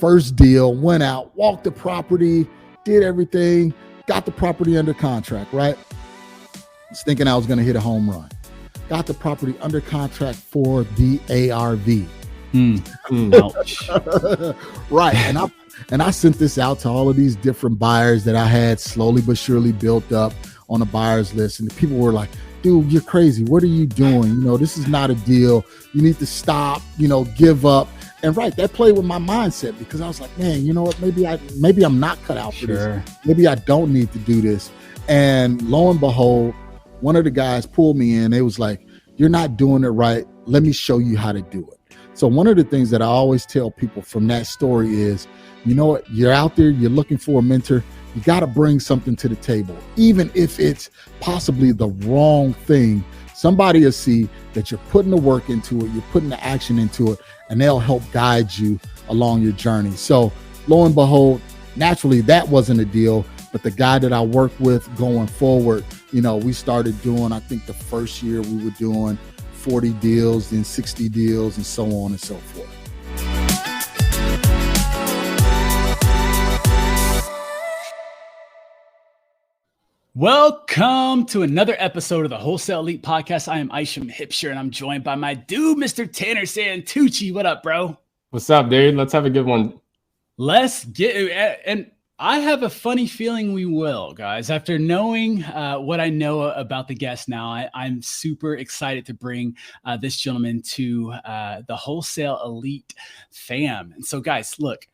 first deal, went out, walked the property, did everything, got the property under contract, right? Was thinking I was going to hit a home run. Got the property under contract for the ARV. Ouch. Right. And I sent this out to all of these different buyers that I had slowly but surely built up on a buyer's list. And the people were like, dude, you're crazy. What are you doing? This is not a deal. You need to stop, give up. And right, that played with my mindset because I was like, man, you know what? Maybe I'm not cut out for this. Maybe I don't need to do this. And lo and behold, one of the guys pulled me in. They was like, you're not doing it right. Let me show you how to do it. So one of the things that I always tell people from that story is, you know what? You're out there, you're looking for a mentor. You got to bring something to the table. Even if it's possibly the wrong thing, somebody will see that you're putting the work into it, you're putting the action into it, and they'll help guide you along your journey. So lo and behold, naturally that wasn't a deal. But the guy that I work with going forward, we started doing, I think the first year we were doing 40 deals, then 60 deals, and so on and so forth. Welcome to another episode of the Wholesale Elite Podcast. I am Isham and I'm joined by my dude, Mr. Tanner Santucci. What up, bro? What's up, dude? Let's have a good one. Let's get and I have a funny feeling we will, guys. After knowing what I know about the guest now, I'm super excited to bring this gentleman to the Wholesale Elite fam. And so, guys, look,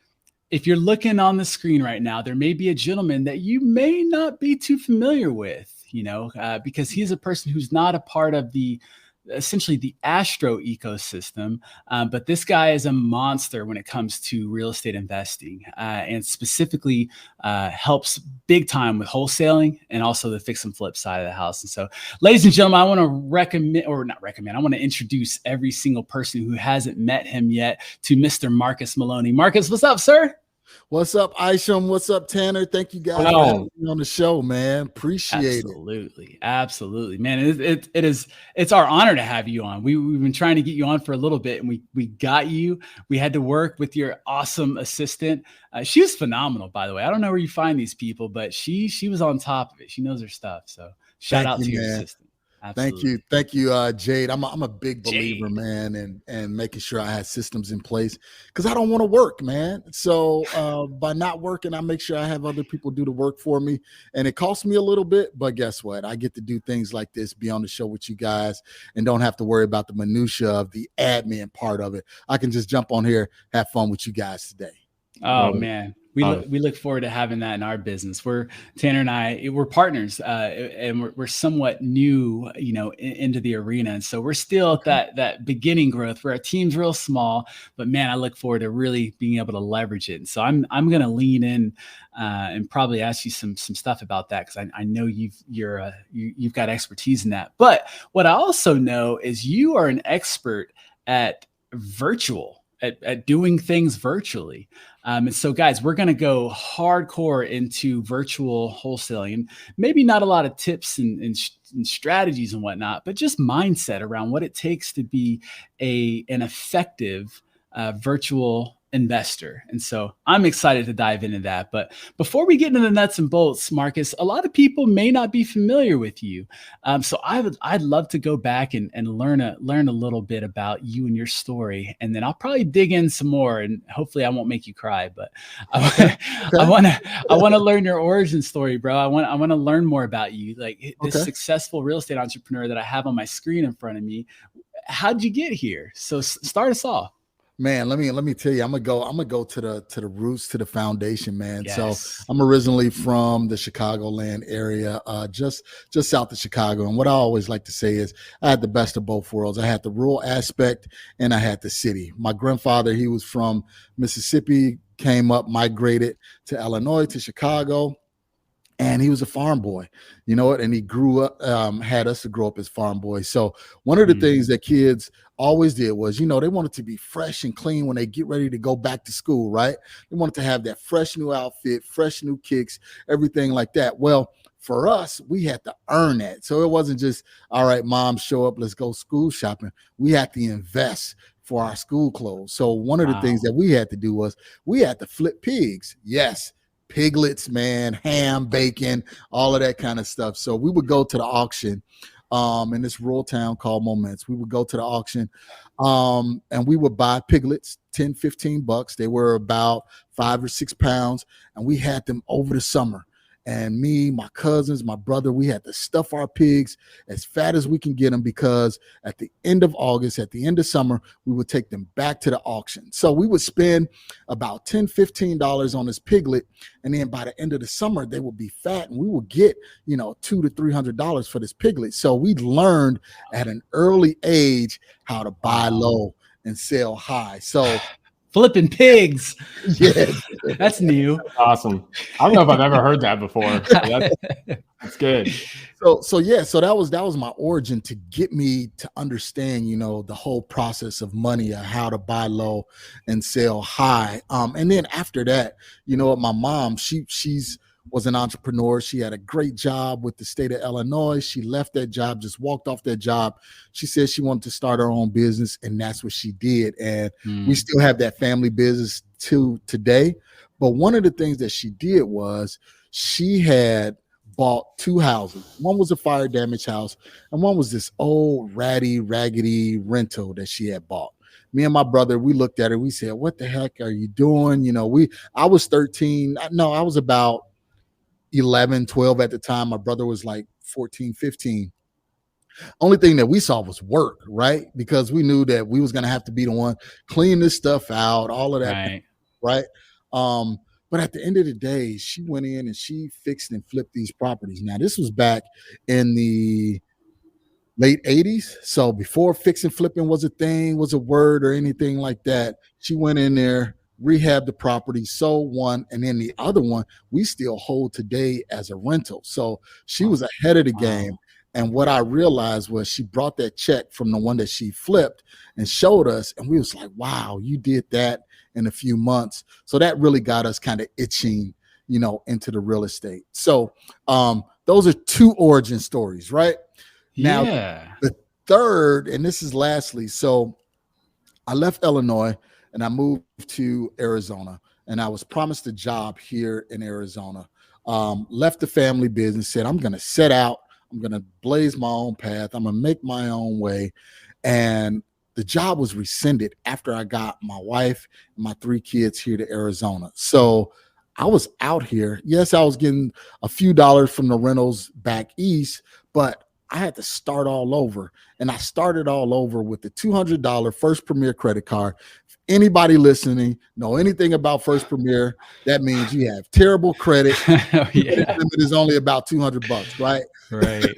if you're looking on the screen right now, there may be a gentleman that you may not be too familiar with, because he's a person who's not a part of essentially the Astro ecosystem. But this guy is a monster when it comes to real estate investing and specifically helps big time with wholesaling and also the fix and flip side of the house. And so, ladies and gentlemen, I want to I want to introduce every single person who hasn't met him yet to Mr. Marcus Maloney. Marcus, what's up, sir? What's up, Isham? What's up, Tanner? Thank you guys for having me on the show, man. Appreciate it. Absolutely, man. It's our honor to have you on. We've been trying to get you on for a little bit, and we got you. We had to work with your awesome assistant. She was phenomenal, by the way. I don't know where you find these people, but she was on top of it. She knows her stuff. So shout out to your assistant. Absolutely. Thank you, Jade. I'm a big believer, man, and making sure I had systems in place because I don't want to work, man. So by not working, I make sure I have other people do the work for me, and it costs me a little bit, but guess what? I get to do things like this, be on the show with you guys, and don't have to worry about the minutia of the admin part of it. I can just jump on here, have fun with you guys today. Oh man. We look forward to having that in our business. Tanner and I, we're partners, and we're somewhat new, into the arena. And so we're still at that beginning growth where our team's real small, but man, I look forward to really being able to leverage it. And so I'm going to lean in and probably ask you some stuff about that because I know you've got expertise in that. But what I also know is you are an expert at at doing things virtually. And so, guys, we're going to go hardcore into virtual wholesaling. And maybe not a lot of tips and strategies and whatnot, but just mindset around what it takes to be an effective virtual investor. And so I'm excited to dive into that. But before we get into the nuts and bolts, Marcus, a lot of people may not be familiar with you. So I'd love to go back and learn a little bit about you and your story. And then I'll probably dig in some more and hopefully I won't make you cry, but I want to learn your origin story, bro. I want to learn more about you. Like this successful real estate entrepreneur that I have on my screen in front of me. How'd you get here? So start us off. Man, let me tell you, I'm gonna go to the roots, to the foundation, man. Yes. So I'm originally from the Chicagoland area, just south of Chicago. And what I always like to say is I had the best of both worlds. I had the rural aspect and I had the city. My grandfather, he was from Mississippi, came up, migrated to Illinois, to Chicago. And he was a farm boy, and he grew up, had us to grow up as farm boys. So one of the things that kids always did was, they wanted to be fresh and clean when they get ready to go back to school, right? They wanted to have that fresh new outfit, fresh new kicks, everything like that. Well, for us, we had to earn that. So it wasn't just, all right, mom, show up, let's go school shopping. We had to invest for our school clothes. So one of the things that we had to do was we had to flip pigs. Yes, piglets, man, ham, bacon, all of that kind of stuff. So we would go to the auction in this rural town called Moments. We would go to the auction and we would buy piglets, 10, 15 bucks. They were about 5 or 6 pounds, and we had them over the summer. And me, my cousins, my brother, we had to stuff our pigs as fat as we can get them, because at the end of August, at the end of summer, we would take them back to the auction. So we would spend about $10, $15 on this piglet. And then by the end of the summer, they would be fat, and we would get, $200 to $300 for this piglet. So we learned at an early age how to buy low and sell high. So flipping pigs. Yeah, that's new. Awesome. I don't know if I've ever heard that before. That's good. So that was my origin to get me to understand, the whole process of money, how to buy low and sell high. And then after that, my mom, she's was an entrepreneur. She had a great job with the state of Illinois. She left that job, just walked off that job. She said she wanted to start her own business, and that's what she did. And we still have that family business to today. But one of the things that she did was she had bought 2 houses. One was a fire damaged house, and one was this old ratty, raggedy rental that she had bought. Me and my brother, we looked at her. We said, "What the heck are you doing?" I was 13. No, I was about 11, 12 at the time. My brother was like 14, 15. Only thing that we saw was work, right? Because we knew that we was going to have to be the one clean this stuff out, all of that, right? But at the end of the day, she went in and she fixed and flipped these properties. Now, this was back in the late 80s. So before fix and flipping was a thing, was a word or anything like that. She went in there, rehab the property, sold one, and then the other one we still hold today as a rental. So she was ahead of the game. And what I realized was she brought that check from the one that she flipped and showed us, and we was like, wow, you did that in a few months. So that really got us kind of itching, into the real estate. So those are 2 origin stories, right? Now, the third, and this is lastly, so I left Illinois and I moved to Arizona, and I was promised a job here in Arizona. Left the family business, said, I'm going to set out. I'm going to blaze my own path. I'm going to make my own way. And the job was rescinded after I got my wife and my 3 kids here to Arizona. So I was out here. Yes, I was getting a few dollars from the rentals back east, but I had to start all over. And I started all over with the $200 First Premier credit card. If anybody listening know anything about First Premier, that means you have terrible credit. The limit is only about $200, right? Right.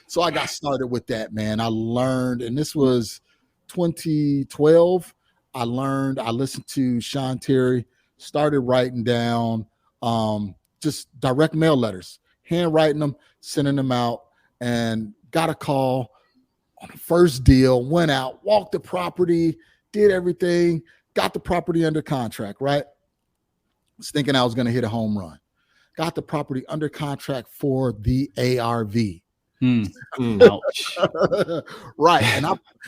So I got started with that, man. I learned, and this was 2012. I listened to Sean Terry, started writing down just direct mail letters, handwriting them, sending them out, and got a call on the first deal, went out, walked the property, did everything, got the property under contract, right? Was thinking I was going to hit a home run. Got the property under contract for the ARV. Ouch. Right.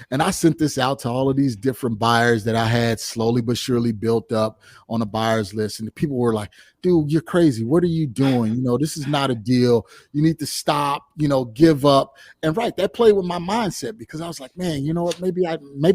And I sent this out to all of these different buyers that I had slowly but surely built up on a buyer's list. And the people were like, dude, you're crazy. What are you doing? This is not a deal. You need to stop, give up. And right, that played with my mindset, because I was like, man, you know what? Maybe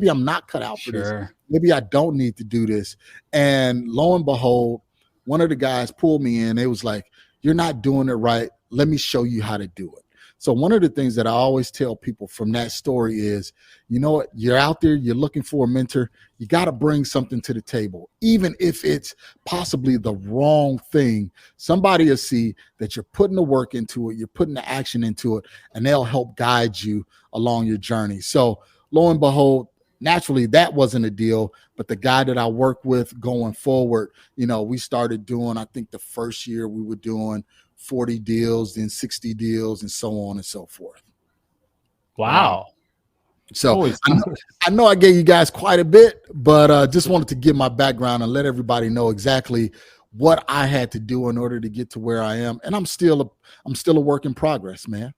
I'm not cut out for this. Maybe I don't need to do this. And lo and behold, one of the guys pulled me in. They was like, you're not doing it right. Let me show you how to do it. So one of the things that I always tell people from that story is, you're out there, you're looking for a mentor. You got to bring something to the table, even if it's possibly the wrong thing. Somebody will see that you're putting the work into it, you're putting the action into it, and they'll help guide you along your journey. So lo and behold, naturally, that wasn't a deal, but the guy that I work with going forward, we started doing, I think the first year we were doing 40 deals, then 60 deals, and so on and so forth. Wow. So I know I gave you guys quite a bit, but just wanted to give my background and let everybody know exactly what I had to do in order to get to where I am. And I'm still a work in progress, man.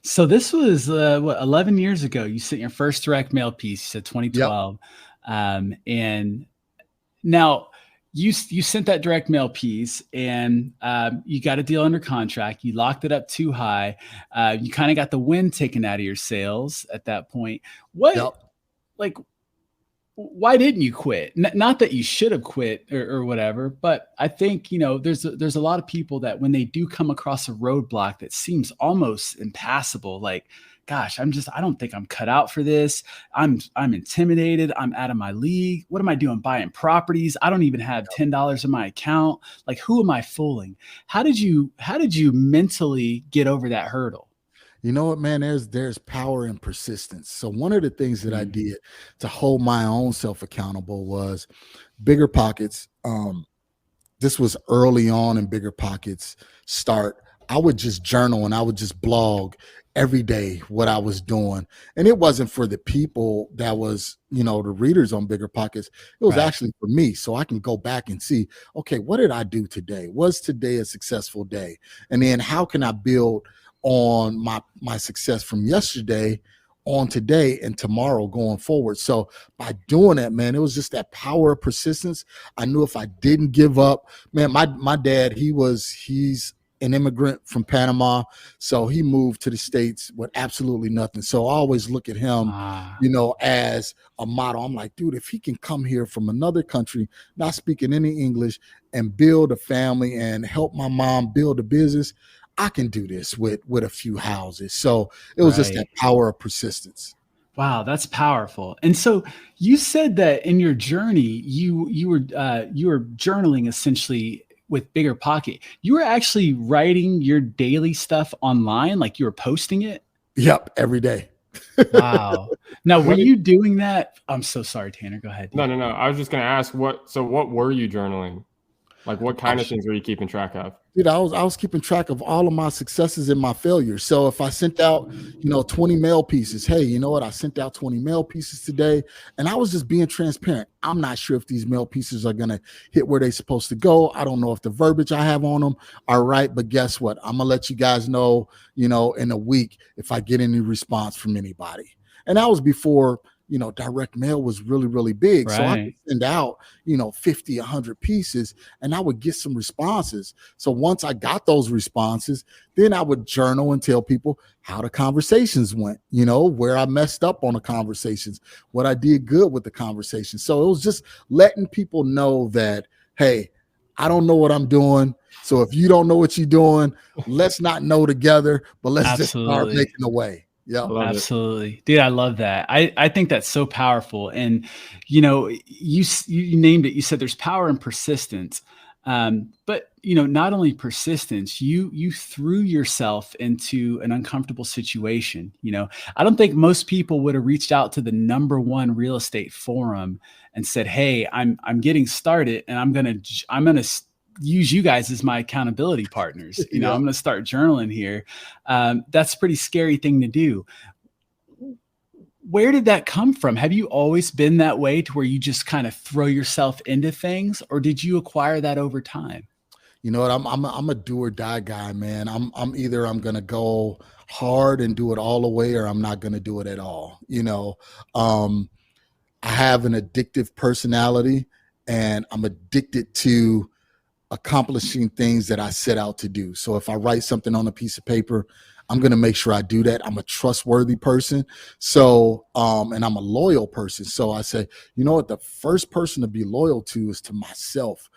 So this was 11 years ago. You sent your first direct mail piece. You said Yep. 2012, and now you sent that direct mail piece, and you got a deal under contract. You locked it up too high. You kind of got the wind taken out of your sails at that point. Yep. Like, why didn't you quit? Not that you should have quit or whatever, but I think, there's a lot of people that when they do come across a roadblock that seems almost impassable, like, gosh, I don't think I'm cut out for this. I'm intimidated. I'm out of my league. What am I doing buying properties? I don't even have $10 in my account. Like, who am I fooling? How did you mentally get over that hurdle? You know what, man? There's power in persistence. So one of the things that I did to hold my own self accountable was Bigger Pockets. This was early on in Bigger Pockets start. I would just journal and I would just blog every day what I was doing. And it wasn't for the people that was, the readers on Bigger Pockets. It was actually for me. So I can go back and see, okay, what did I do today? Was today a successful day? And then how can I build on my success from yesterday on today and tomorrow going forward? So by doing that, man, it was just that power of persistence. I knew if I didn't give up, man, my dad, he's an immigrant from Panama. So he moved to the States with absolutely nothing. So I always look at him, as a model. I'm like, dude, if he can come here from another country, not speaking any English, and build a family and help my mom build a business, I can do this with a few houses. So it was just that power of persistence. Wow, that's powerful. And so you said that in your journey, you were journaling essentially with Bigger Pocket. You were actually writing your daily stuff online, like you were posting it? Yep, every day. Wow. Now, were you doing that? I'm so sorry, Tanner. Go ahead. No. I was just going to ask what were you journaling? Like, what kind of things were you keeping track of? Dude, I was keeping track of all of my successes and my failures. So if I sent out, 20 mail pieces, hey, you know what? I sent out 20 mail pieces today, and I was just being transparent. I'm not sure if these mail pieces are going to hit where they're supposed to go. I don't know if the verbiage I have on them are right, but guess what? I'm going to let you guys know, in a week if I get any response from anybody. And that was before direct mail was really, really big. So I could send out, 50, 100 pieces, and I would get some responses. So once I got those responses, then I would journal and tell people how the conversations went, where I messed up on the conversations, what I did good with the conversation. So it was just letting people know that, hey, I don't know what I'm doing. So if you don't know what you're doing, let's not know together, but let's just start making a way. Yeah, absolutely. Dude, I love that. I think that's so powerful. And, you named it, you said there's power in persistence. But, not only persistence, you threw yourself into an uncomfortable situation. I don't think most people would have reached out to the #1 real estate forum and said, hey, I'm getting started and I'm going to use you guys as my accountability partners. I'm going to start journaling here. That's a pretty scary thing to do. Where did that come from? Have you always been that way to where you just kind of throw yourself into things, or did you acquire that over time? You know what? I'm a do or die guy, man. I'm either I'm going to go hard and do it all the way, or I'm not going to do it at all. I have an addictive personality, and I'm addicted to accomplishing things that I set out to do. So if I write something on a piece of paper, I'm going to make sure I do that. I'm a trustworthy person. So, and I'm a loyal person. So I say, you know what? The first person to be loyal to is to myself.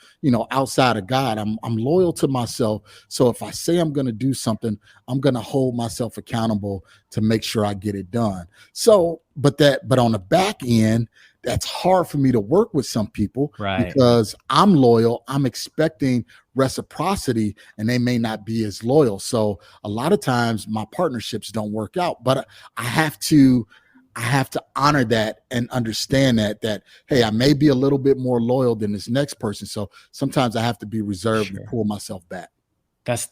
Outside of God, I'm loyal to myself. So if I say I'm going to do something, I'm going to hold myself accountable to make sure I get it done. So, but on the back end, that's hard for me to work with some people because I'm loyal. I'm expecting reciprocity, and they may not be as loyal. So a lot of times my partnerships don't work out, but I have to honor that and understand that, hey, I may be a little bit more loyal than this next person. So sometimes I have to be reserved and pull myself back.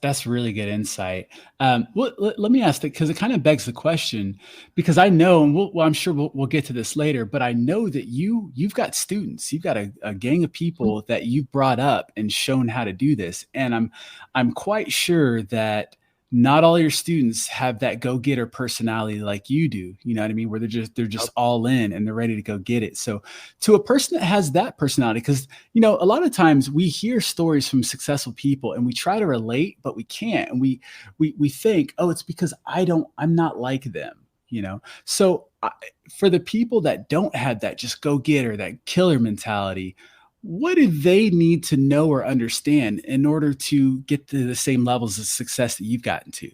That's really good insight. Let me ask that, because it kind of begs the question, because I know, and I'm sure we'll get to this later, but I know that you've got students, you've got a gang of people that you've brought up and shown how to do this. And I'm quite sure that not all your students have that go-getter personality like you do. You know what I mean? Where they're just all in and they're ready to go get it. So to a person that has that personality, because, you know, a lot of times we hear stories from successful people and we try to relate, but we can't. And we think, oh, it's because I'm not like them, you know? So for the people that don't have that just go-getter, that killer mentality, what do they need to know or understand in order to get to the same levels of success that you've gotten to?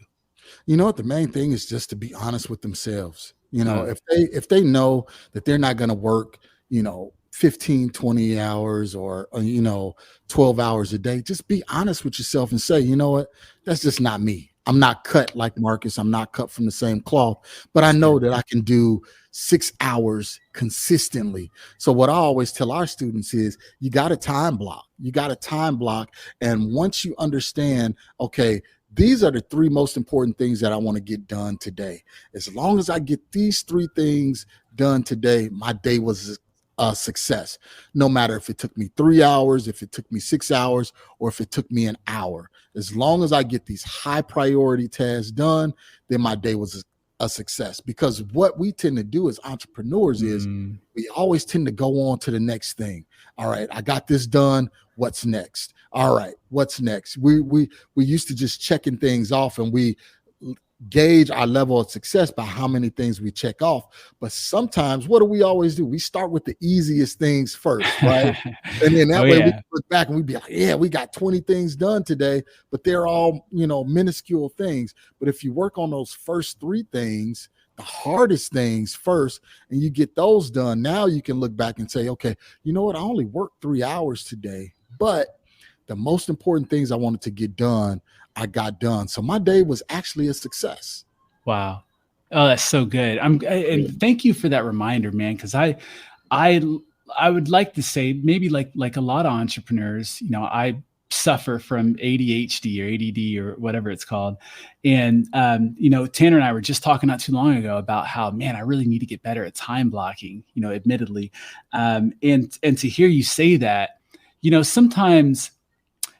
You know what? The main thing is just to be honest with themselves. You know, if they know that they're not going to work, you know, 15, 20 hours or, you know, 12 hours a day, just be honest with yourself and say, you know what? That's just not me. I'm not cut like Marcus. I'm not cut from the same cloth, but I know that I can do 6 hours consistently. So what I always tell our students is you got a time block. You got a time block. And once you understand, okay, these are the 3 most important things that I want to get done today. As long as I get these 3 things done today, my day was a success. No matter if it took me 3 hours, if it took me 6 hours, or if it took me an hour. As long as I get these high priority tasks done, then my day was a success. Because what we tend to do as entrepreneurs is we always tend to go on to the next thing. All right, I got this done. What's next? All right, what's next? We used to just checking things off, and we gauge our level of success by how many things we check off. But sometimes, what do we always do? We start with the easiest things first, right? And then that way we can look back and we'd be like, yeah, we got 20 things done today, but they're all, you know, minuscule things. But if you work on those first 3 things, the hardest things first, and you get those done, now you can look back and say, okay, you know what? I only worked 3 hours today, but the most important things I wanted to get done, I got done. So my day was actually a success. Wow. Oh, that's so good. And thank you for that reminder, man. Cause I would like to say maybe like a lot of entrepreneurs, you know, I suffer from ADHD or ADD or whatever it's called. And, you know, Tanner and I were just talking not too long ago about how, man, I really need to get better at time blocking, you know, admittedly. And to hear you say that, you know, sometimes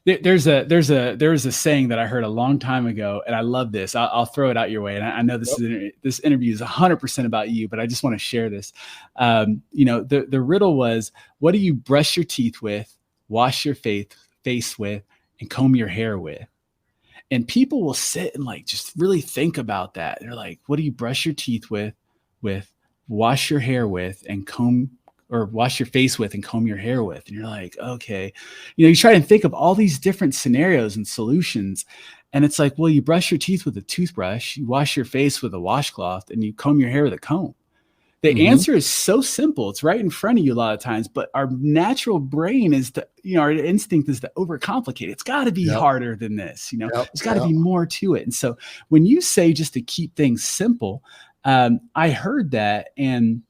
there's a saying that I heard a long time ago, and I love this. I'll throw it out your way. And I know this interview is 100% about you, but I just want to share this. You know, the riddle was, what do you brush your teeth with, wash your face with, and comb your hair with? And people will sit and like just really think about that. They're like, what do you brush your teeth with, wash your hair with, and wash your face with and comb your hair with? And you're like, okay, you know, you try to think of all these different scenarios and solutions. And it's like, well, you brush your teeth with a toothbrush, you wash your face with a washcloth, and you comb your hair with a comb. The answer is so simple. It's right in front of you a lot of times, but our natural brain is our instinct is to overcomplicate. It's got to be harder than this, you know, there's got to be more to it. And so when you say just to keep things simple, I heard that, and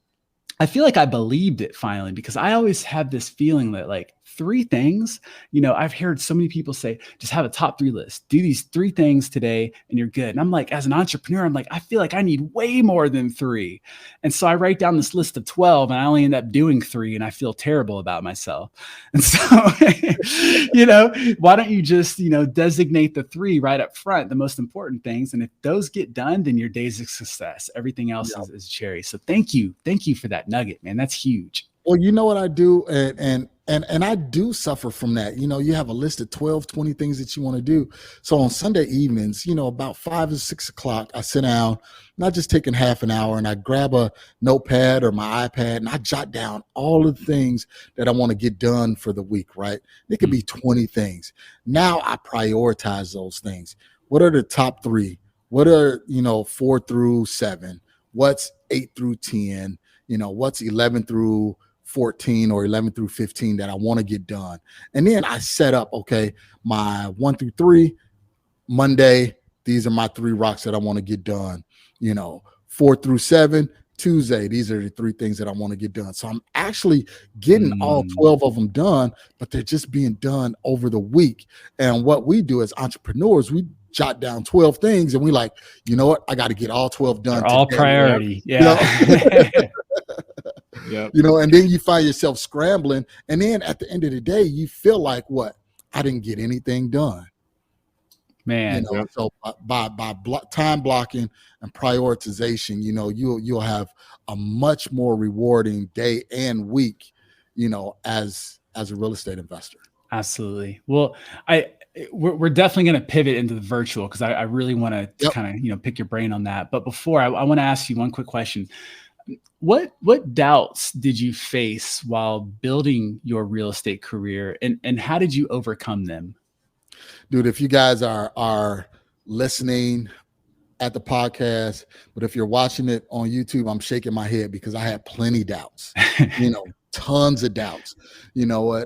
I feel like I believed it finally, because I always had this feeling that like 3 things, you know, I've heard so many people say, just have a top 3 list, do these 3 things today and you're good. And I'm like, as an entrepreneur, I'm like, I feel like I need way more than 3. And so I write down this list of 12 and I only end up doing 3 and I feel terrible about myself. And so, you know, why don't you just, you know, designate the 3 right up front, the most important things. And if those get done, then your day's a success. Everything else is cherry. So thank you for that nugget, man. That's huge. Well, you know what I do, and I do suffer from that. You know, you have a list of 12, 20 things that you want to do. So on Sunday evenings, you know, about 5 or 6 o'clock, I sit down, not just taking half an hour, and I grab a notepad or my iPad and I jot down all of the things that I want to get done for the week, right? It could be 20 things. Now I prioritize those things. What are the top 3? What are, you know, 4 through 7? What's 8 through 10? You know, what's 11 through 14 or 11 through 15 that I want to get done. And then I set up, okay, my 1 through 3, Monday, these are my 3 rocks that I want to get done. You know, 4 through 7, Tuesday, these are the 3 things that I want to get done. So I'm actually getting all 12 of them done, but they're just being done over the week. And what we do as entrepreneurs, we jot down 12 things and we like, you know what? I got to get all 12 done. They're all priority. Yeah. You know? You know, and then you find yourself scrambling. And then at the end of the day, you feel like, what? I didn't get anything done. Man. So by time blocking and prioritization, you'll have a much more rewarding day and week, as a real estate investor. Absolutely. Well, we're definitely going to pivot into the virtual, because I really want to kind of, pick your brain on that. But before, I want to ask you one quick question. What doubts did you face while building your real estate career, and how did you overcome them? Dude, if you guys are listening at the podcast, but if you're watching it on YouTube, I'm shaking my head because I had plenty doubts, tons of doubts. You know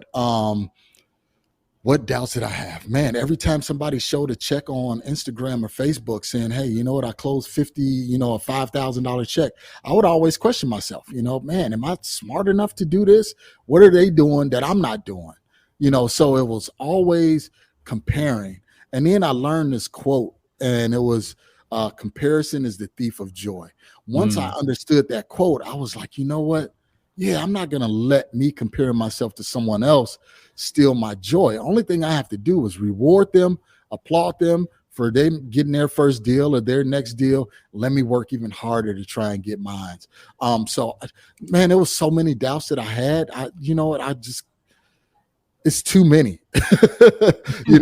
what doubts did I have? Man, every time somebody showed a check on Instagram or Facebook saying, hey, you know what, I closed 50, a $5,000 check, I would always question myself, man, am I smart enough to do this? What are they doing that I'm not doing? So it was always comparing. And then I learned this quote, and it was, comparison is the thief of joy. Once I understood that quote, I was like, you know what? Yeah, I'm not going to let me compare myself to someone else steal my joy. Only thing I have to do is reward them, applaud them for them getting their first deal or their next deal. Let me work even harder to try and get mine. So, man, there was so many doubts that I had. It's too many. So you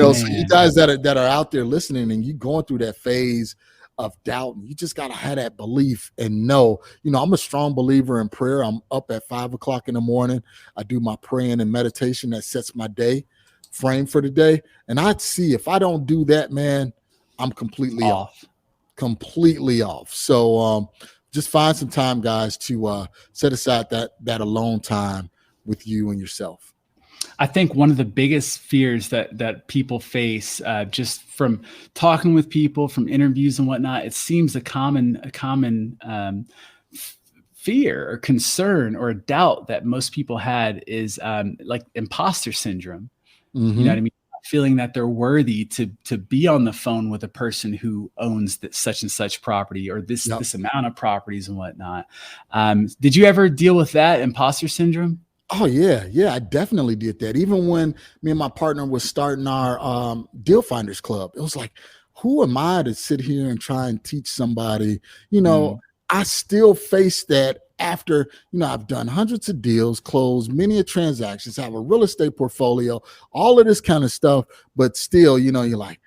guys that are out there listening and you going through that phase of doubt, you just got to have that belief and know, I'm a strong believer in prayer. I'm up at 5 o'clock in the morning. I do my praying and meditation that sets my day frame for the day. And I'd see if I don't do that, man, I'm completely off. So just find some time, guys, to set aside that alone time with you and yourself. I think one of the biggest fears that people face, just from talking with people, from interviews and whatnot, it seems a common fear or concern or a doubt that most people had is like imposter syndrome. You know what I mean? Feeling that they're worthy to be on the phone with a person who owns such and such property or this amount of properties and whatnot. Did you ever deal with that imposter syndrome? Oh, yeah. I definitely did that. Even when me and my partner was starting our Deal Finders Club, it was like, who am I to sit here and try and teach somebody? I still face that after, I've done hundreds of deals, closed many transactions, have a real estate portfolio, all of this kind of stuff. But still, you're like,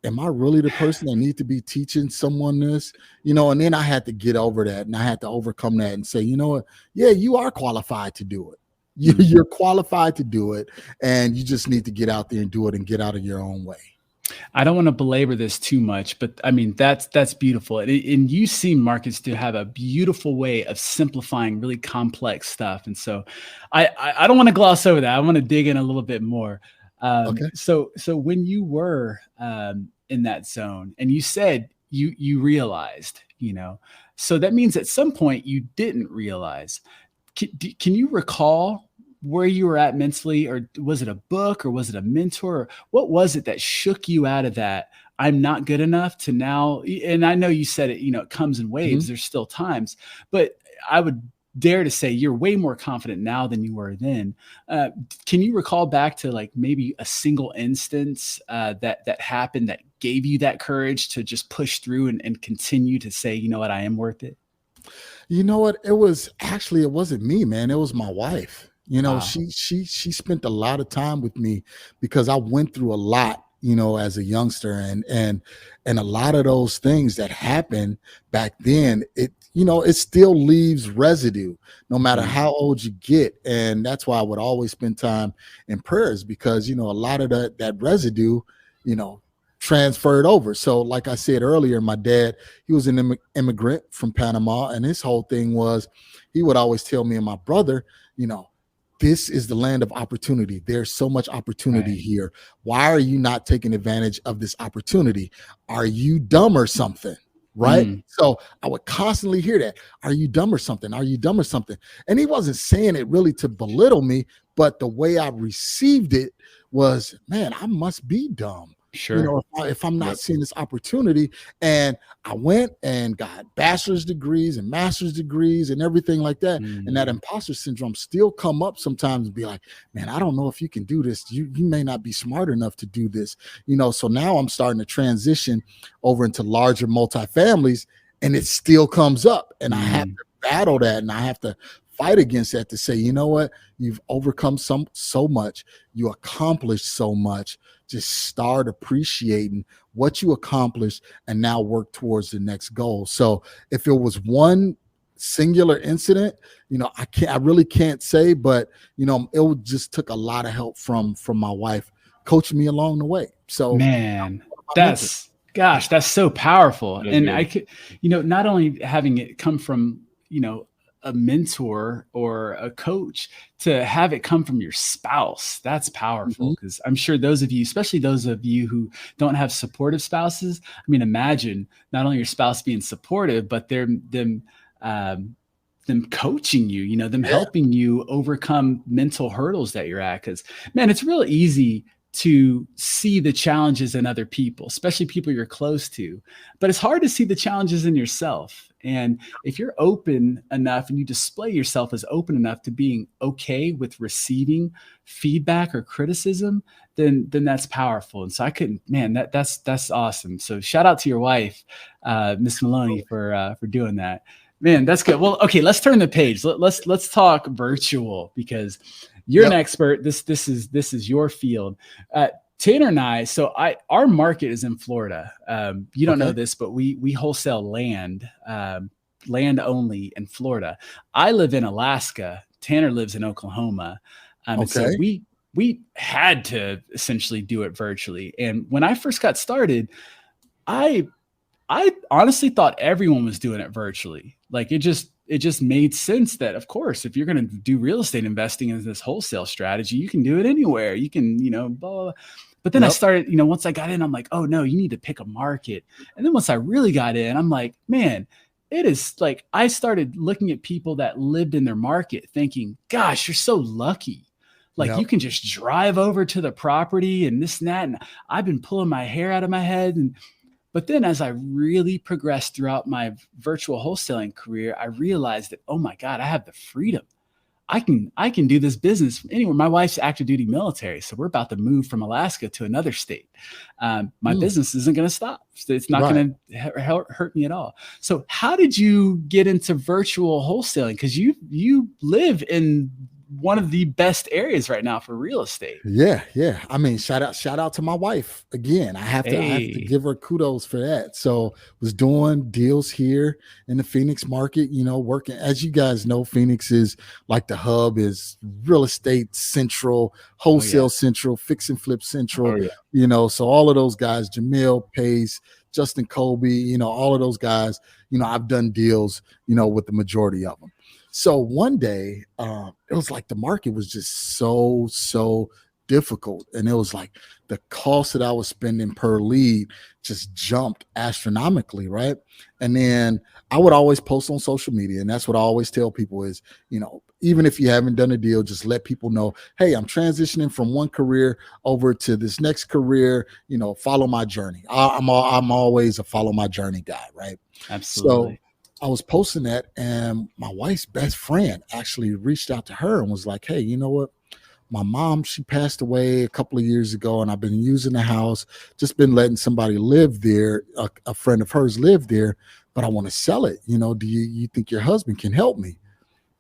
am I really the person that need to be teaching someone this? And then I had to get over that, and I had to overcome that and say, you know what? Yeah, you are qualified to do it. You're qualified to do it, and you just need to get out there and do it and get out of your own way. I don't want to belabor this too much, but I mean, that's beautiful. And you seem, Marcus, to have a beautiful way of simplifying really complex stuff. And so I don't want to gloss over that. I want to dig in a little bit more. Okay. So when you were in that zone and you said you realized, so that means at some point you didn't realize. Can you recall where you were at mentally, or was it a book, or was it a mentor, or what was it that shook you out of that I'm not good enough to now? And I know you said it, it comes in waves. There's still times, but I would dare to say you're way more confident now than you were then. Can you recall back to like maybe a single instance that happened that gave you that courage to just push through and continue to say, you know what, I am worth it? You know what? It wasn't me, man. It was my wife. Wow. She spent a lot of time with me because I went through a lot, as a youngster, and a lot of those things that happened back then, it still leaves residue no matter how old you get. And that's why I would always spend time in prayers, because, a lot of that residue, transferred over. So like I said earlier, my dad, he was an immigrant from Panama, and his whole thing was he would always tell me and my brother, this is the land of opportunity. There's so much opportunity here. Why are you not taking advantage of this opportunity? Are you dumb or something? Right. So I would constantly hear that. Are you dumb or something? Are you dumb or something? And he wasn't saying it really to belittle me, but the way I received it was, man, I must be dumb. Sure. You know, if I'm not seeing this opportunity. And I went and got bachelor's degrees and master's degrees and everything like that. And that imposter syndrome still come up sometimes and be like, man, I don't know if you can do this. You may not be smart enough to do this. You know, so now I'm starting to transition over into larger multifamilies, and it still comes up. And I have to battle that, and I have to fight against that to say, you know what, you've overcome so much, you accomplished so much. Just start appreciating what you accomplished and now work towards the next goal. So if it was one singular incident, you know, I really can't say, but you know, it just took a lot of help from my wife coaching me along the way. So man, that's so powerful. And I could, you know, not only having it come from, you know, a mentor or a coach, to have it come from your spouse, that's powerful. Because I'm sure those of you, especially those of you who don't have supportive spouses, I mean, imagine not only your spouse being supportive, but them coaching you, you know, them helping you overcome mental hurdles that you're at. Because man, it's real easy to see the challenges in other people, especially people you're close to, but it's hard to see the challenges in yourself. And if you're open enough and you display yourself as open enough to being okay with receiving feedback or criticism, then that's powerful. And so I couldn't, man, that's awesome. So shout out to your wife, Miss Maloney, for doing that. Man, that's good. Well, okay, let's turn the page. Let's talk virtual, because you're an expert. This is your field. Tanner and I, our market is in Florida. You don't know this, but we wholesale land only in Florida. I live in Alaska. Tanner lives in Oklahoma. And so we had to essentially do it virtually. And when I first got started, I honestly thought everyone was doing it virtually. Like it just made sense that, of course, if you're going to do real estate investing in this wholesale strategy, you can do it anywhere. You can, you know, blah, blah, blah. But then I started, you know, once I got in, I'm like, oh no, you need to pick a market. And then once I really got in, I'm like, man, it is like, I started looking at people that lived in their market thinking, gosh, you're so lucky. Like you can just drive over to the property and this and that. And I've been pulling my hair out of my head. But then as I really progressed throughout my virtual wholesaling career, I realized that, oh my God, I have the freedom. I can do this business from anywhere. My wife's active duty military, so we're about to move from Alaska to another state. My business isn't going to stop. It's not going to hurt me at all. So how did you get into virtual wholesaling? Because you live in one of the best areas right now for real estate. Yeah. I mean, shout out to my wife again. I have to give her kudos for that. So was doing deals here in the Phoenix market, you know, working, as you guys know, Phoenix is like the hub, is real estate central, wholesale central, fix and flip central, you know, so all of those guys, Jamil, Pace, Justin Colby, you know, all of those guys, you know, I've done deals, you know, with the majority of them. So one day, it was like the market was just so difficult. And it was like the cost that I was spending per lead just jumped astronomically, right? And then I would always post on social media. And that's what I always tell people is, you know, even if you haven't done a deal, just let people know, hey, I'm transitioning from one career over to this next career, you know, follow my journey. I'm always a follow my journey guy, right? Absolutely. So I was posting that, and my wife's best friend actually reached out to her and was like, hey, you know what? My mom, she passed away a couple of years ago, and I've been using the house, just been letting somebody live there. A friend of hers lived there, but I want to sell it. You know, do you think your husband can help me?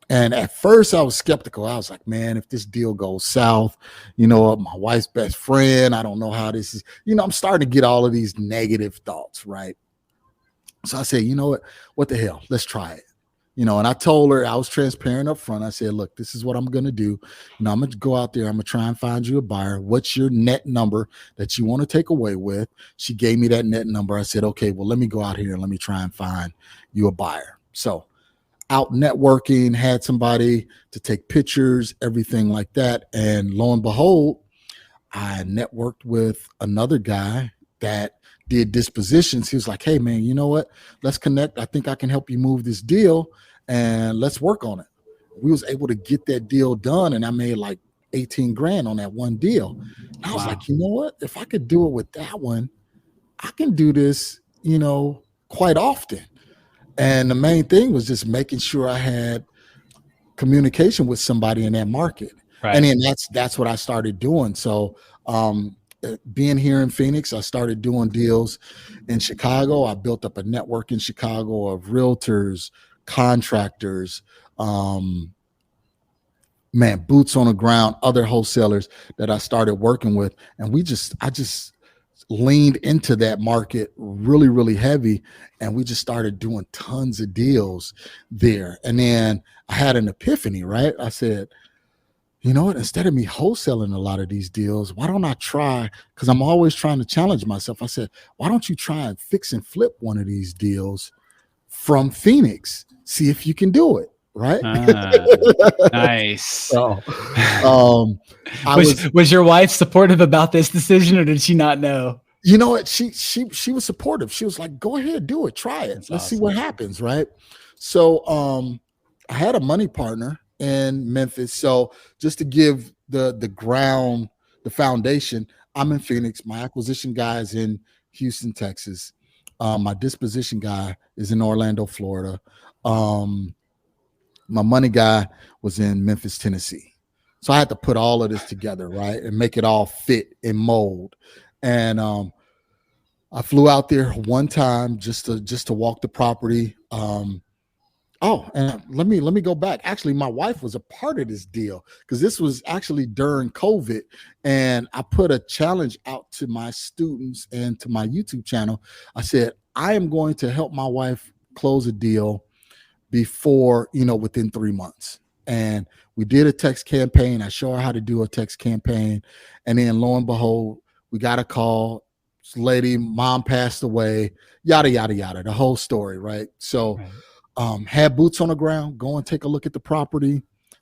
And at first I was skeptical. I was like, man, if this deal goes south, you know, my wife's best friend, I don't know how this is, you know, I'm starting to get all of these negative thoughts, right? So I said, you know what the hell, let's try it. You know, and I told her, I was transparent up front. I said, look, this is what I'm going to do. You know, I'm going to go out there. I'm going to try and find you a buyer. What's your net number that you want to take away with? She gave me that net number. I said, okay, well, let me go out here and let me try and find you a buyer. So out networking, had somebody to take pictures, everything like that. And lo and behold, I networked with another guy that did dispositions. He was like, hey man, you know what? Let's connect. I think I can help you move this deal and let's work on it. We was able to get that deal done, and I made like 18 grand on that one deal. I was like, you know what? If I could do it with that one, I can do this, quite often. And the main thing was just making sure I had communication with somebody in that market. Right. And then that's what I started doing. So being here in Phoenix, I started doing deals in Chicago. I built up a network in Chicago of realtors, contractors, boots on the ground, other wholesalers that I started working with. And I just leaned into that market really, really heavy. And we just started doing tons of deals there. And then I had an epiphany, right? I said, you know what, instead of me wholesaling a lot of these deals, why don't I try, because I'm always trying to challenge myself. I said, why don't you try and fix and flip one of these deals from Phoenix? See if you can do it. Right. Nice. So, was your wife supportive about this decision, or did she not know? You know what? She was supportive. She was like, go ahead, do it, try it. Let's see what happens. Right. So I had a money partner in Memphis. So just to give the ground, the foundation, I'm in Phoenix. My acquisition guy is in Houston, Texas. My disposition guy is in Orlando, Florida. My money guy was in Memphis, Tennessee. So I had to put all of this together, right, and make it all fit and mold. And I flew out there one time just to walk the property. And let me go back. Actually, my wife was a part of this deal because this was actually during COVID, and I put a challenge out to my students and to my YouTube channel. I said, I am going to help my wife close a deal before, within 3 months. And we did a text campaign. I showed her how to do a text campaign. And then lo and behold, we got a call. This lady, mom passed away, yada, yada, yada, the whole story, right? So had boots on the ground, go and take a look at the property,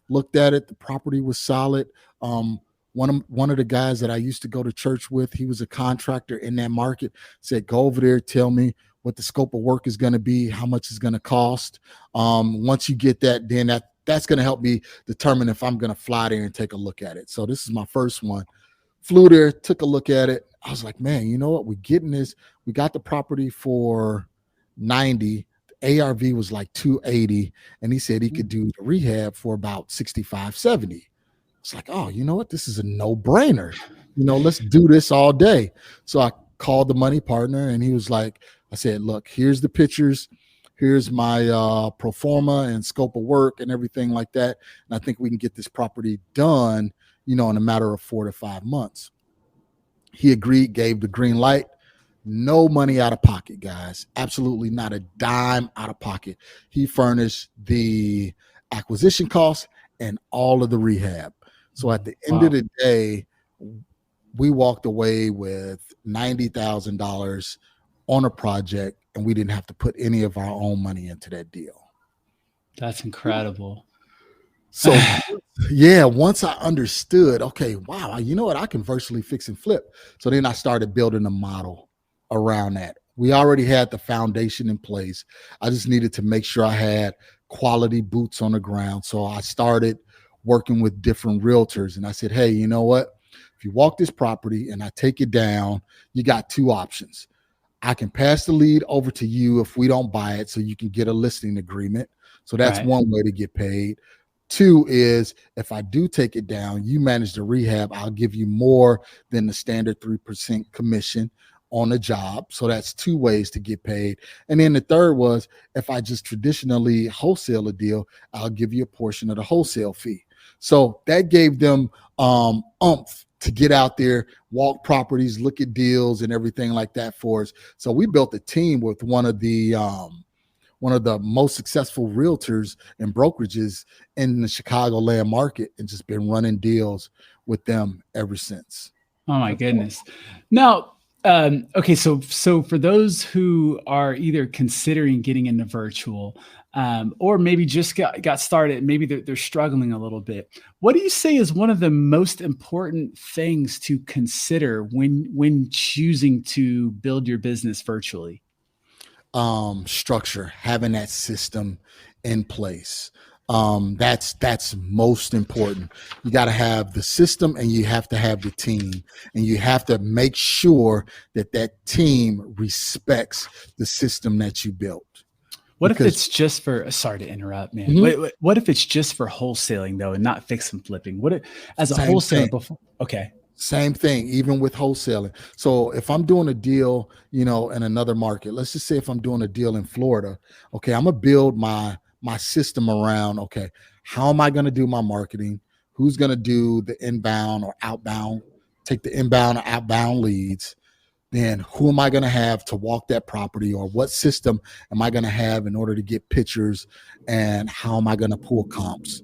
looked at it. The property was solid. One of the guys that I used to go to church with, he was a contractor in that market, said, go over there, tell me what the scope of work is going to be, how much it's going to cost. Once you get that, then that's going to help me determine if I'm going to fly there and take a look at it. So this is my first one. Flew there, took a look at it. I was like, man, you know what? We're getting this. We got the property for 90. The ARV was like 280. And he said he could do the rehab for about 65, 70. It's like, oh, you know what? This is a no-brainer. Let's do this all day. So I called the money partner, and he was like, I said, look, here's the pictures. Here's my pro forma and scope of work and everything like that. And I think we can get this property done, in a matter of 4 to 5 months. He agreed, gave the green light. No money out of pocket, guys. Absolutely not a dime out of pocket. He furnished the acquisition costs and all of the rehab. So at the end of the day, we walked away with $90,000 on a project, and we didn't have to put any of our own money into that deal. That's incredible. So yeah, once I understood, okay, wow, you know what? I can virtually fix and flip. So then I started building a model around that. We already had the foundation in place. I just needed to make sure I had quality boots on the ground. So I started working with different realtors, and I said, hey, you know what? If you walk this property and I take it down, you got two options. I can pass the lead over to you if we don't buy it, so you can get a listing agreement. So that's one way to get paid. Two is, if I do take it down, you manage the rehab, I'll give you more than the standard 3% commission on the job. So that's two ways to get paid. And then the third was, if I just traditionally wholesale a deal, I'll give you a portion of the wholesale fee. So that gave them oomph to get out there, walk properties, look at deals and everything like that for us. So we built a team with one of the most successful realtors and brokerages in the Chicagoland market, and just been running deals with them ever since. Oh my goodness. Now, okay. So for those who are either considering getting into virtual, or maybe just got started, maybe they're struggling a little bit, what do you say is one of the most important things to consider when choosing to build your business virtually? Structure, having that system in place. That's most important. You got to have the system and you have to have the team, and you have to make sure that that team respects the system that you built. What if it's just for, sorry to interrupt, man. What if it's just for wholesaling though, and not fix and flipping? What if, as a wholesaler before? Okay. Same thing, even with wholesaling. So if I'm doing a deal, in another market, let's just say if I'm doing a deal in Florida, okay, I'm gonna build my system around, okay, how am I gonna do my marketing? Who's gonna do the inbound or outbound, take the inbound or outbound leads? Then who am I going to have to walk that property, or what system am I going to have in order to get pictures, and how am I going to pull comps?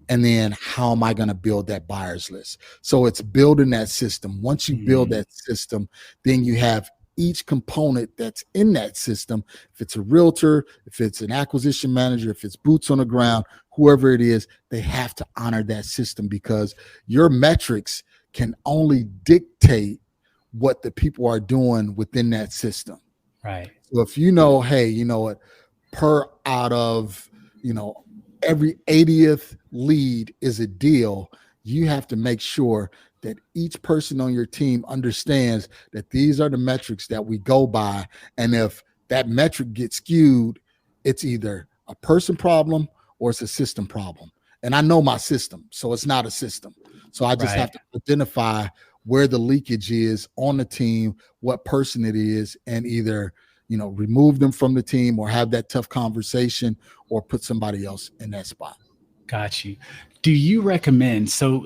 And then how am I going to build that buyer's list? So it's building that system. Once you build that system, then you have each component that's in that system. If it's a realtor, if it's an acquisition manager, if it's boots on the ground, whoever it is, they have to honor that system, because your metrics can only dictate what the people are doing within that system. Right. So if you know, hey, you know what, per out of, every 80th lead is a deal, you have to make sure that each person on your team understands that these are the metrics that we go by. And if that metric gets skewed, it's either a person problem or it's a system problem. And I know my system, so it's not a system. So I just have to identify where the leakage is on the team, what person it is, and either, remove them from the team or have that tough conversation or put somebody else in that spot. Got you. Do you recommend, so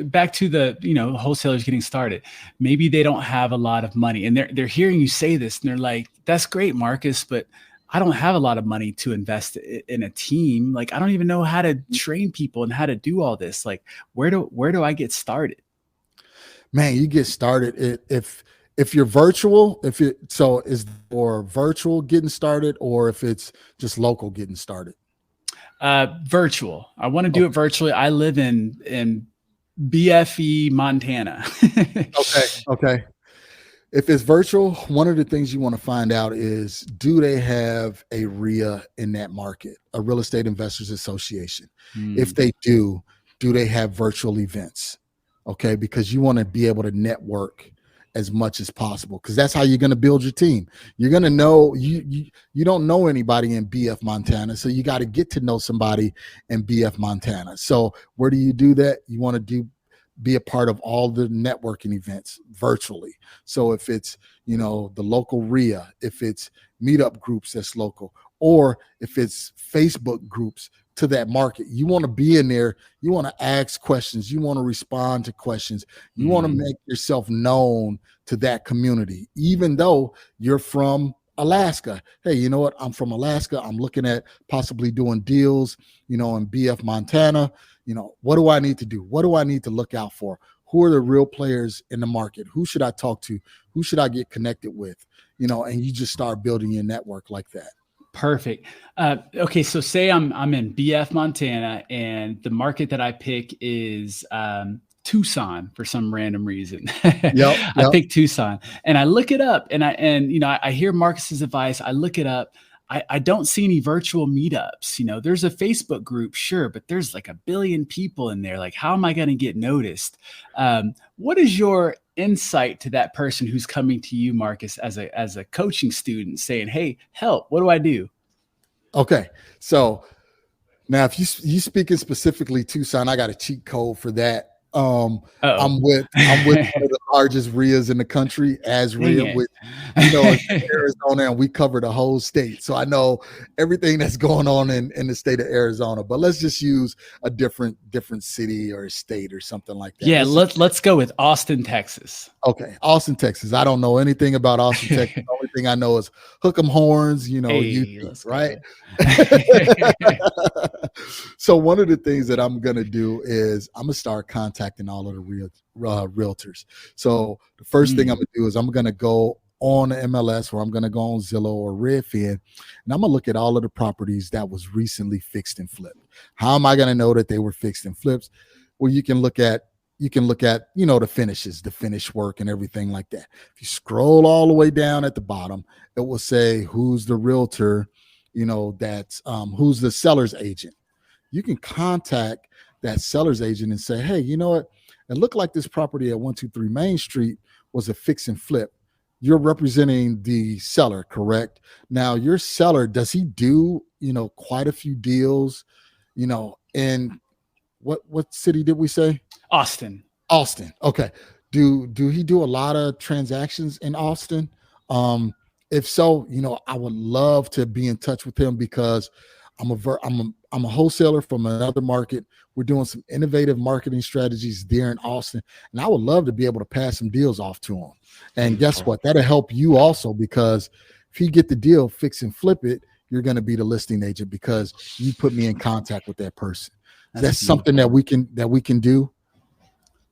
back to the, wholesalers getting started, maybe they don't have a lot of money and they're hearing you say this and they're like, that's great, Marcus, but I don't have a lot of money to invest in a team. Like, I don't even know how to train people and how to do all this. Like, where do I get started? Man, you get started if you're virtual, is for virtual getting started, or if it's just local getting started? Virtual. I want to do it virtually. I live in BFE, Montana. Okay. If it's virtual, one of the things you want to find out is, do they have a RIA in that market, a Real Estate Investors Association? If they do they have virtual events? Okay, because you want to be able to network as much as possible, because that's how you're going to build your team. You're going to know you don't know anybody in BF Montana, so you got to get to know somebody in BF Montana. So where do you do that? You want to be a part of all the networking events virtually. So if it's, the local RIA, if it's meetup groups that's local, or if it's Facebook groups to that market, you want to be in there. You want to ask questions. You want to respond to questions. You want to make yourself known to that community, even though you're from Alaska. Hey, you know what? I'm from Alaska. I'm looking at possibly doing deals, in BF Montana. What do I need to do? What do I need to look out for? Who are the real players in the market? Who should I talk to? Who should I get connected with? And you just start building your network like that. Perfect. Okay. So say I'm in BF Montana and the market that I pick is, Tucson for some random reason. Yep. I pick Tucson and I look it up and I hear Marcus's advice. I look it up. I don't see any virtual meetups. There's a Facebook group, sure, but there's like 1 billion people in there. Like, how am I going to get noticed? What is your insight to that person who's coming to you, Marcus, as a coaching student saying, hey, help, what do I do? Okay. So now if you speaking specifically Tucson, I got a cheat code for that. I'm with one of the largest RIAs in the country, as RIA, with Arizona, and we cover the whole state. So I know everything that's going on in the state of Arizona. But let's just use a different city or state or something like that. Yeah, let's go with Austin, Texas. Okay, Austin, Texas. I don't know anything about Austin, Texas. The only thing I know is hook 'em horns, YouTube, right? So one of the things that I'm going to do is I'm going to start contacting all of the realtors. So the first thing I'm going to do is I'm going to go on the MLS, or I'm going to go on Zillow or Redfin, and I'm going to look at all of the properties that was recently fixed and flipped. How am I going to know that they were fixed and flipped? Well, you can look at, the finishes, the finish work and everything like that. If you scroll all the way down at the bottom, it will say who's the realtor, that's who's the seller's agent. you can contact that seller's agent and say, hey, you know what? It looked like this property at 123 Main Street was a fix and flip. You're representing the seller, correct? Now, your seller, does he do, quite a few deals, in what city did we say? Austin. Okay. Do he do a lot of transactions in Austin? If so, I would love to be in touch with him because I'm a wholesaler from another market. We're doing some innovative marketing strategies there in Austin, and I would love to be able to pass some deals off to him. And guess what? That'll help you also, because if you get the deal, fix and flip it, you're going to be the listing agent because you put me in contact with that person. That's something that we can do.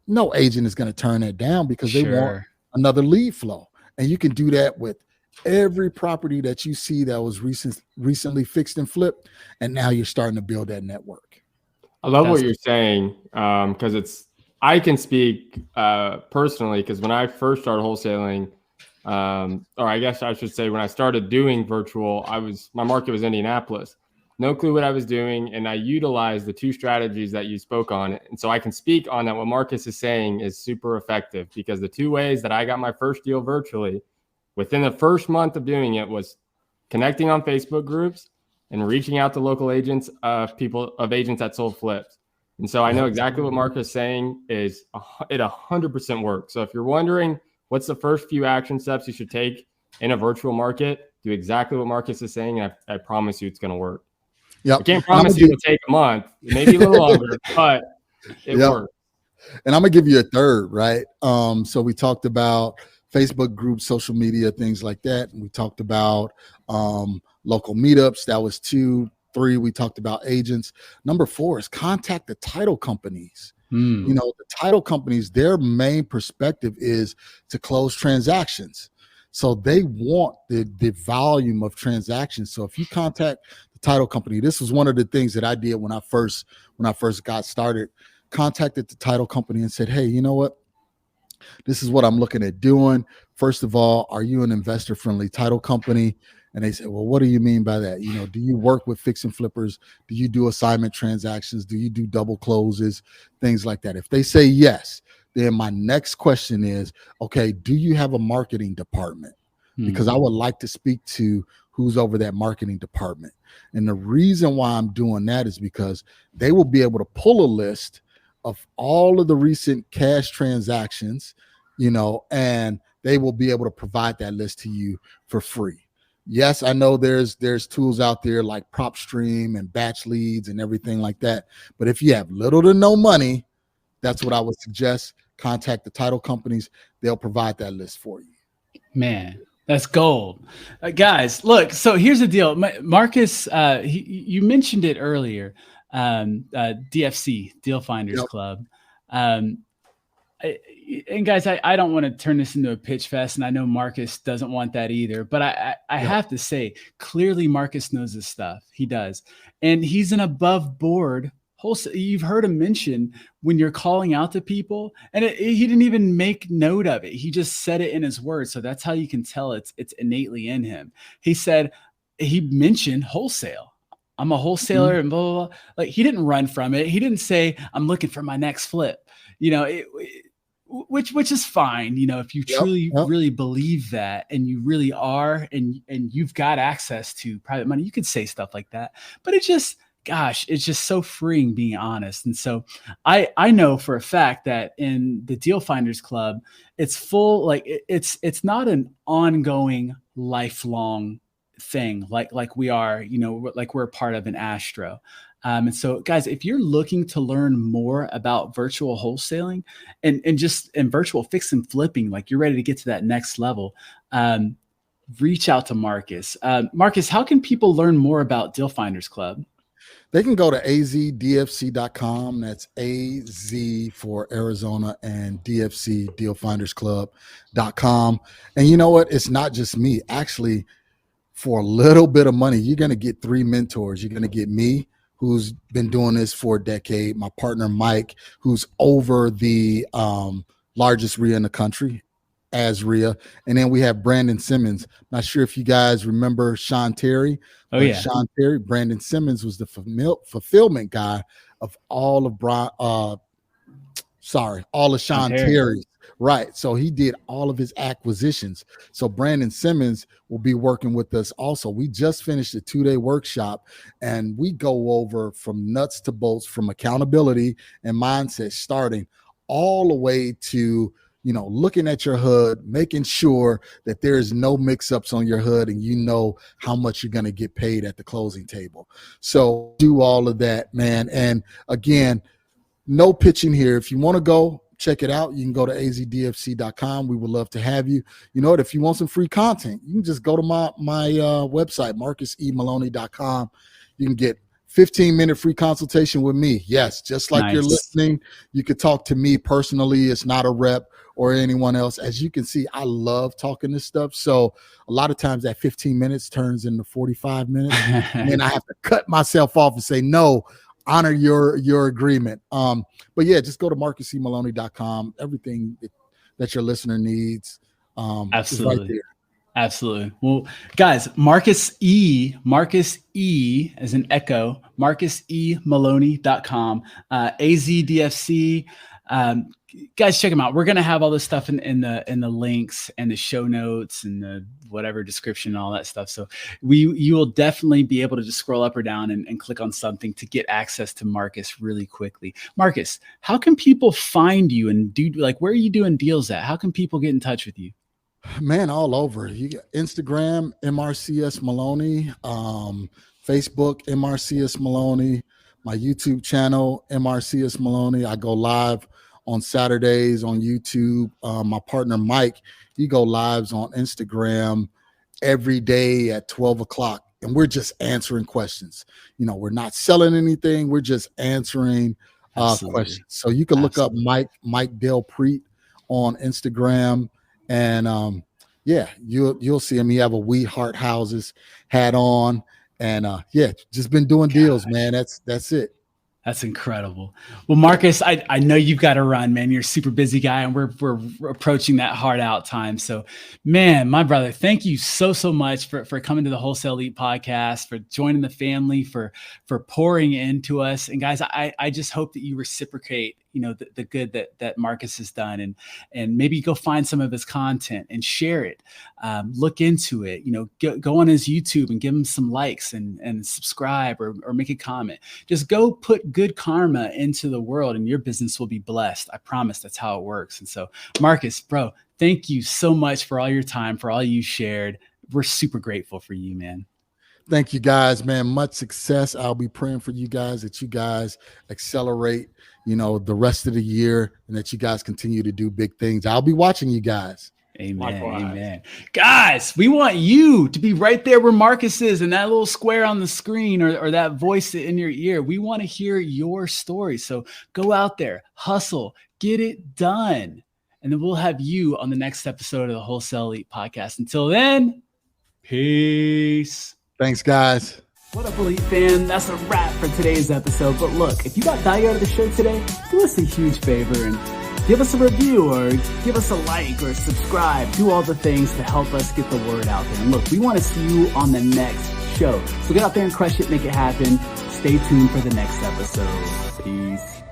No agent is going to turn that down because they want another lead flow, and you can do that with every property that you see that was recently fixed and flipped, and now you're starting to build that network. I love what you're saying, because I can speak personally, because when I first started wholesaling, or I guess I should say when I started doing virtual, my market was Indianapolis. No clue what I was doing, and I utilized the two strategies that you spoke on. And so I can speak on that. What Marcus is saying is super effective, because the two ways that I got my first deal virtually within the first month of doing it was connecting on Facebook groups and reaching out to local agents of agents that sold flips. And so I know exactly what Marcus is saying is it 100% works. So if you're wondering what's the first few action steps you should take in a virtual market, do exactly what Marcus is saying. And I promise you it's going to work. Yep. I can't promise you it'll take a month, maybe a little longer, but it works. And I'm going to give you a third, right? So we talked about Facebook groups, social media, things like that. And we talked about local meetups. That was 2. 3, we talked about agents. Number 4 is contact the title companies. The title companies, their main perspective is to close transactions. So they want the volume of transactions. So if you contact the title company, this was one of the things that I did when I first got started, contacted the title company and said, hey, you know what? This is what I'm looking at doing. First of all, are you an investor-friendly title company? And they said, well, what do you mean by that? Do you work with fix and flippers? Do you do assignment transactions? Do you do double closes? Things like that. If they say yes, then my next question is, okay, do you have a marketing department? Because I would like to speak to who's over that marketing department. And the reason why I'm doing that is because they will be able to pull a list of all of the recent cash transactions, and they will be able to provide that list to you for free. Yes, I know there's tools out there like PropStream and batch leads and everything like that. But if you have little to no money, that's what I would suggest. Contact the title companies. They'll provide that list for you. Man, that's gold. Guys, look, so here's the deal. Marcus, you mentioned it earlier, DFC, Deal Finders Club. And guys, I don't want to turn this into a pitch fest, and I know Marcus doesn't want that either, but I have to say, clearly Marcus knows his stuff. He does. And he's an above board wholesale. You've heard him mention when you're calling out to people, and he didn't even make note of it. He just said it in his words. So that's how you can tell it's innately in him. He mentioned wholesale. I'm a wholesaler and blah, blah, blah. Like, he didn't run from it. He didn't say, I'm looking for my next flip, which is fine. If you truly really believe that, and you really are, and you've got access to private money, you could say stuff like that. But it's just so freeing being honest. And so I know for a fact that in the Deal Finders Club, it's full, like it's not an ongoing lifelong thing like we are, like we're a part of an Astro. And so, guys, if you're looking to learn more about virtual wholesaling and virtual fix and flipping, like you're ready to get to that next level, reach out to Marcus. Marcus, how can people learn more about Deal Finders Club? They can go to azdfc.com. That's AZ for Arizona and DFC, dealfindersclub.com. And you know what? It's not just me. Actually, for a little bit of money, you're going to get 3 mentors. You're going to get me, who's been doing this for a decade, my partner, Mike, who's over the largest RIA in the country, Azria. And then we have Brandon Simmons. Not sure if you guys remember Sean Terry. Oh, yeah. Sean Terry, Brandon Simmons was the fulfillment guy of all of Sean Terry's. Right. So he did all of his acquisitions. So Brandon Simmons will be working with us also. We just finished a 2-day workshop, and we go over from nuts to bolts, from accountability and mindset, starting all the way to, looking at your HUD, making sure that there is no mix-ups on your HUD, and you know how much you're going to get paid at the closing table. So do all of that, man. And again, no pitching here. If you want to go, check it out. You can go to azdfc.com. We would love to have you. You know what? If you want some free content, you can just go to my website, marcusemaloney.com. You can get 15-minute free consultation with me. Yes, just like You're listening, you could talk to me personally. It's not a rep or anyone else. As you can see, I love talking this stuff. So a lot of times that 15 minutes turns into 45 minutes. And then I have to cut myself off and say, no, honor your agreement. But yeah, just go to marcusemaloney.com. Everything that your listener needs is right there. Absolutely. Well, guys, Marcus E as in echo, marcusemaloney.com, AZDFC. Guys, check them out. We're going to have all this stuff in the links and the show notes and the whatever description and all that stuff. So you will definitely be able to just scroll up or down and click on something to get access to Marcus really quickly. Marcus, how can people find you and where are you doing deals at? How can people get in touch with you? Man, all over. You got Instagram, MRCS Maloney, Facebook, MRCS Maloney, my YouTube channel, MRCS Maloney. I go live on Saturdays on YouTube. My partner, Mike, he go lives on Instagram every day at 12 o'clock. And we're just answering questions. We're not selling anything. We're just answering questions. So you can look up Mike Del Preet on Instagram. And you'll see him. He have a We Heart Houses hat on, and just been doing deals, man. That's it. That's incredible. Well, Marcus, I know you've got to run, man. You're a super busy guy, and we're approaching that hard out time. So, man, my brother, thank you so much for coming to the Wholesale Elite podcast, for joining the family, for pouring into us. And guys, I just hope that you reciprocate, the good that Marcus has done, and maybe go find some of his content and share it. Look into it. Go on his YouTube and give him some likes and subscribe or make a comment. Just go put good karma into the world, and your business will be blessed. I promise that's how it works. And so, Marcus, bro, thank you so much for all your time, for all you shared. We're super grateful for you, man. Thank you, guys, man. Much success. I'll be praying for you guys, that you guys accelerate, the rest of the year, and that you guys continue to do big things. I'll be watching you guys. Amen. Likewise. Amen. Guys, we want you to be right there where Marcus is, in that little square on the screen, or that voice in your ear. We want to hear your story. So go out there, hustle, get it done. And then we'll have you on the next episode of the Wholesale Elite podcast. Until then, peace. Thanks, guys. What up, Elite fam? That's a wrap for today's episode. But look, if you got value out of the show today, do us a huge favor and give us a review, or give us a like, or subscribe. Do all the things to help us get the word out there. And look, we want to see you on the next show. So get out there and crush it, make it happen. Stay tuned for the next episode. Peace.